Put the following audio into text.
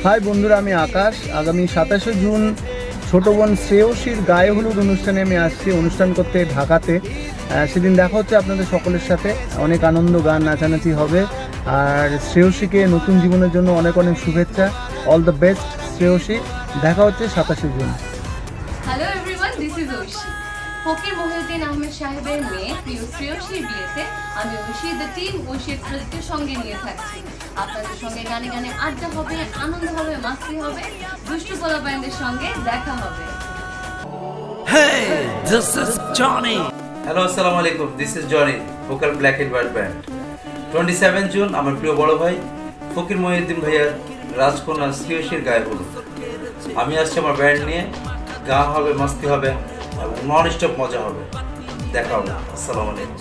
High বন্ধুরা, আমি আকাশ। আগামী 27শে জুন ছোট বোন শ্রেয়সীর গায়ে হলুদ অনুষ্ঠানে আমি আসছি অনুষ্ঠান করতে ঢাকাতে। সেদিন দেখা হচ্ছে আপনাদের সকলের সাথে। অনেক আনন্দ, গান, নাচানাচি হবে। আর শ্রেয়সীকে নতুন জীবনের জন্য অনেক অনেক শুভেচ্ছা। All the best Shreyashi. দেখা হচ্ছে 27শে জুন। Hello everyone, this is Aishi. Fakir Mohiuddin Ahmed সাহেবের মেয়ে প্রিয় শ্রেয়সীর বিয়েতে আমি ঐশী দ্য টিম ঐশী এক্সপ্রেসকে সঙ্গে নিয়ে থাকছি। আপনাদের সঙ্গে গানে গানে আড্ডা হবে, আনন্দ হবে, মাস্তি হবে, দুষ্টু পোলাপাইনদের সঙ্গে দেখা হবে। Hey, this is Johnny. Hello, আসসালামু আলাইকুম। This is Johnny, vocal black and white band. 27 June আমার প্রিয় বড় ভাই ফকির মহিউদ্দিন ভাইয়ার রাজকন্যা শ্রেয়সীর গায়ে হলুদ। আমি আসছি আমার ব্যান্ড নিয়ে। গান হবে, মাস্তি হবে এবং নন স্টপ মজা হবে। দেখা হবে। আসসালামু আলাইকুম।